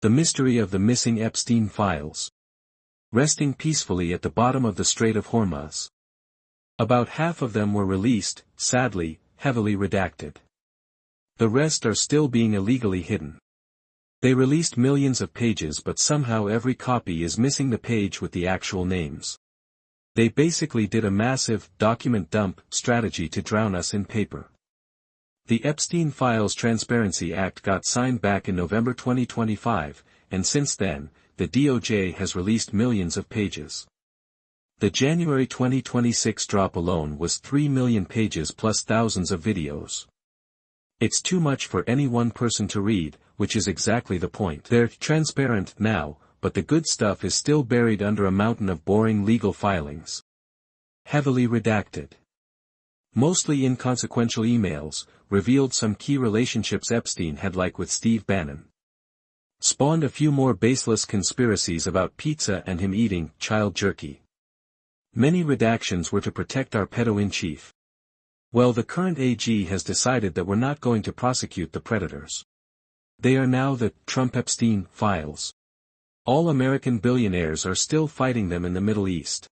The mystery of the missing Epstein files. Resting peacefully at the bottom of the Strait of Hormuz. About half of them were released, sadly, heavily redacted. The rest are still being illegally hidden. They released millions of pages, but somehow every copy is missing the page with the actual names. They basically did a massive document dump strategy to drown us in paper. The Epstein Files Transparency Act got signed back in November 2025, and since then, the DOJ has released millions of pages. The January 2026 drop alone was 3 million pages plus thousands of videos. It's too much for any one person to read, which is exactly the point. They're transparent now, but the good stuff is still buried under a mountain of boring legal filings. Heavily redacted. Mostly inconsequential emails, revealed some key relationships Epstein had, like with Steve Bannon. Spawned a few more baseless conspiracies about pizza and him eating child jerky. Many redactions were to protect our pedo-in-chief. Well, the current AG has decided that we're not going to prosecute the predators. They are now the Trump-Epstein files. All American billionaires are still fighting them in the Middle East.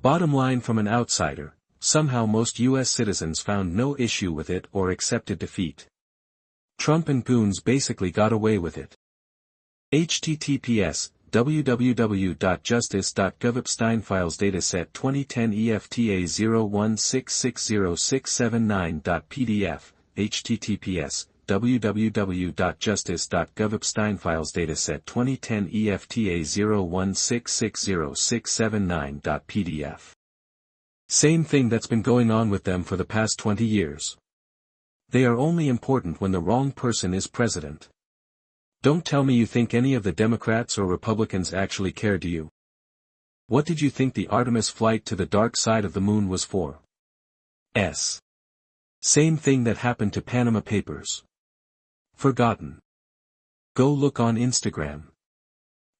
Bottom line from an outsider, somehow most U.S. citizens found no issue with it or accepted defeat. Trump and goons basically got away with it. https www.justice.gov Epstein Files Dataset 2010 EFTA 016606779.pdf https www.justice.gov Epstein Files Dataset 2010 EFTA 016606779.pdf. Same thing that's been going on with them for the past 20 years. They are only important when the wrong person is president. Don't tell me you think any of the Democrats or Republicans actually care, do you? What did you think the Artemis flight to the dark side of the moon was for? Same thing that happened to Panama Papers. Forgotten. Go look on Instagram.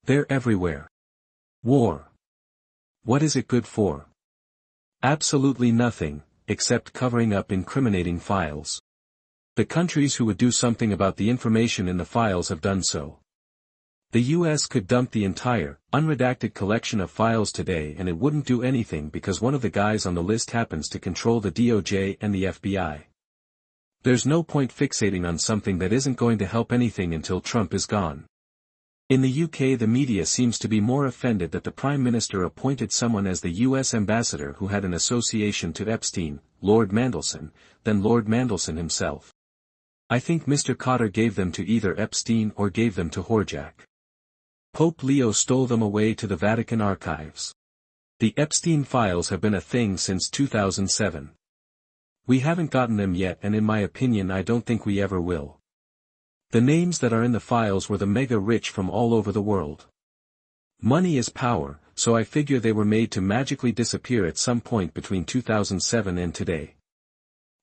They're everywhere. War. What is it good for? Absolutely nothing, except covering up incriminating files. The countries who would do something about the information in the files have done so. The US could dump the entire, unredacted collection of files today and it wouldn't do anything because one of the guys on the list happens to control the DOJ and the FBI. There's no point fixating on something that isn't going to help anything until Trump is gone. In the UK, the media seems to be more offended that the Prime Minister appointed someone as the US ambassador who had an association to Epstein, Lord Mandelson, than Lord Mandelson himself. I think Mr. Cotter gave them to either Epstein or gave them to Horjak. Pope Leo stole them away to the Vatican archives. The Epstein files have been a thing since 2007. We haven't gotten them yet, and in my opinion I don't think we ever will. The names that are in the files were the mega rich from all over the world. Money is power, so I figure they were made to magically disappear at some point between 2007 and today.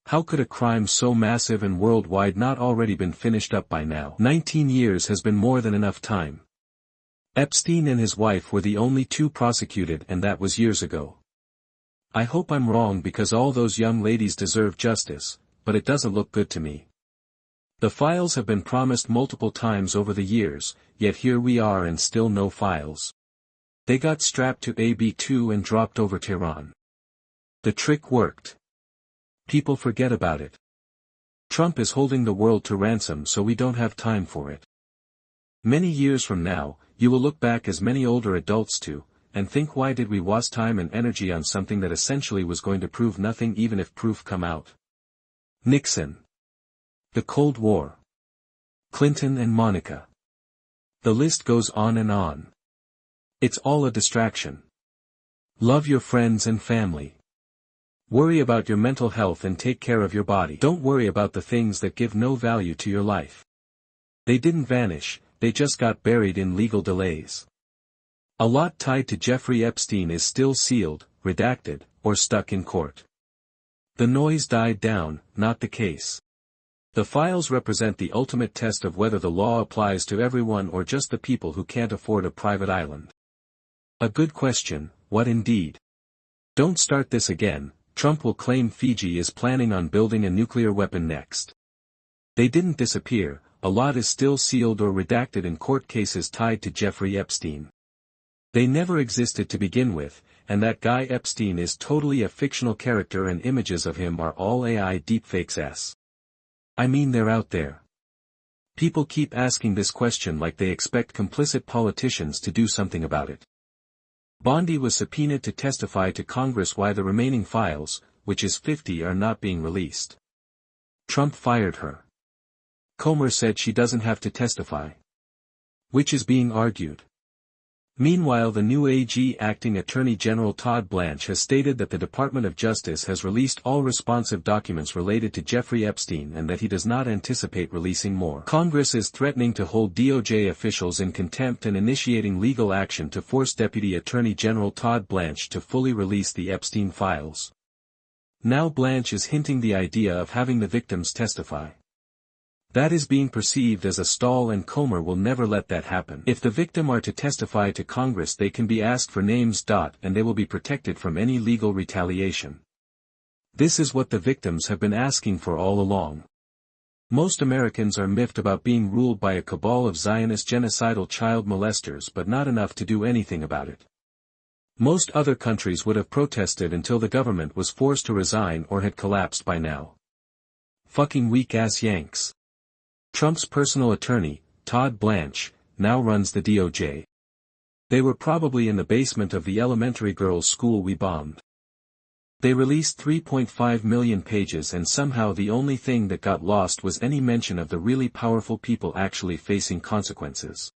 How could a crime so massive and worldwide not already been finished up by now? 19 years has been more than enough time. Epstein and his wife were the only two prosecuted, and that was years ago. I hope I'm wrong because all those young ladies deserve justice, but it doesn't look good to me. The files have been promised multiple times over the years, yet here we are and still no files. They got strapped to AB2 and dropped over Tehran. The trick worked. People forget about it. Trump is holding the world to ransom, so we don't have time for it. Many years from now, you will look back as many older adults too, and think, why did we waste time and energy on something that essentially was going to prove nothing even if proof come out? Nixon. The Cold War. Clinton and Monica. The list goes on and on. It's all a distraction. Love your friends and family. Worry about your mental health and take care of your body. Don't worry about the things that give no value to your life. They didn't vanish, they just got buried in legal delays. A lot tied to Jeffrey Epstein is still sealed, redacted, or stuck in court. The noise died down, not the case. The files represent the ultimate test of whether the law applies to everyone or just the people who can't afford a private island. A good question, what indeed? Don't start this again. Trump will claim Fiji is planning on building a nuclear weapon next. They didn't disappear, a lot is still sealed or redacted in court cases tied to Jeffrey Epstein. They never existed to begin with, and that guy Epstein is totally a fictional character and images of him are all AI deepfakes. I mean, they're out there. People keep asking this question like they expect complicit politicians to do something about it. Bondi was subpoenaed to testify to Congress why the remaining files, which is 50, are not being released. Trump fired her. Comer said she doesn't have to testify. Which is being argued. Meanwhile, the new AG Acting Attorney General Todd Blanche has stated that the Department of Justice has released all responsive documents related to Jeffrey Epstein and that he does not anticipate releasing more. Congress is threatening to hold DOJ officials in contempt and initiating legal action to force Deputy Attorney General Todd Blanche to fully release the Epstein files. Now Blanche is hinting the idea of having the victims testify. That is being perceived as a stall, and Comer will never let that happen. If the victim are to testify to Congress, they can be asked for names. And they will be protected from any legal retaliation. This is what the victims have been asking for all along. Most Americans are miffed about being ruled by a cabal of Zionist genocidal child molesters, but not enough to do anything about it. Most other countries would have protested until the government was forced to resign or had collapsed by now. Fucking weak-ass Yanks. Trump's personal attorney, Todd Blanche, now runs the DOJ. They were probably in the basement of the elementary girls' school we bombed. They released 3.5 million pages, and somehow the only thing that got lost was any mention of the really powerful people actually facing consequences.